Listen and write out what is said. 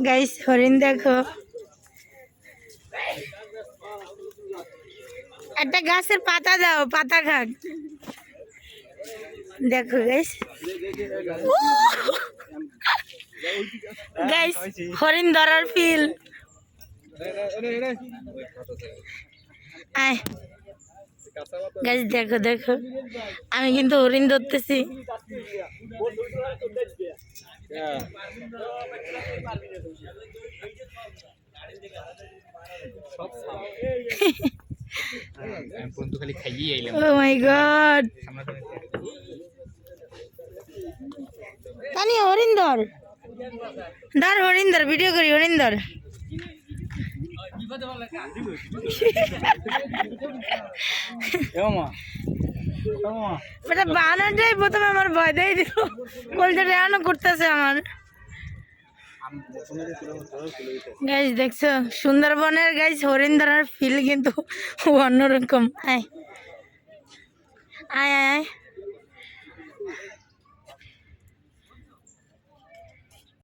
Guys হরিণ দেখো, একটা গাছের পাতা দাও, পাতা খাক। দেখো গাইস, গাইস হরিণ ধরার ফিল। আয় গাইস দেখো দেখো, আমি কিন্তু হরিণ ধরতেছি। Oh my god, তানি হরিণ ধর, ধর হরিণ ধর, ভিডিও করি হরিণ ধর। বেটা বানাটাই প্রথমে আমার ভয় দেয় দিল, কলজাটা রান্না করতেছে আমার। গাইস দেখছো সুন্দরবনের গাইস হরিণ ধরার ফিল কিন্তু অন্যরকম। আয় আয় আয়।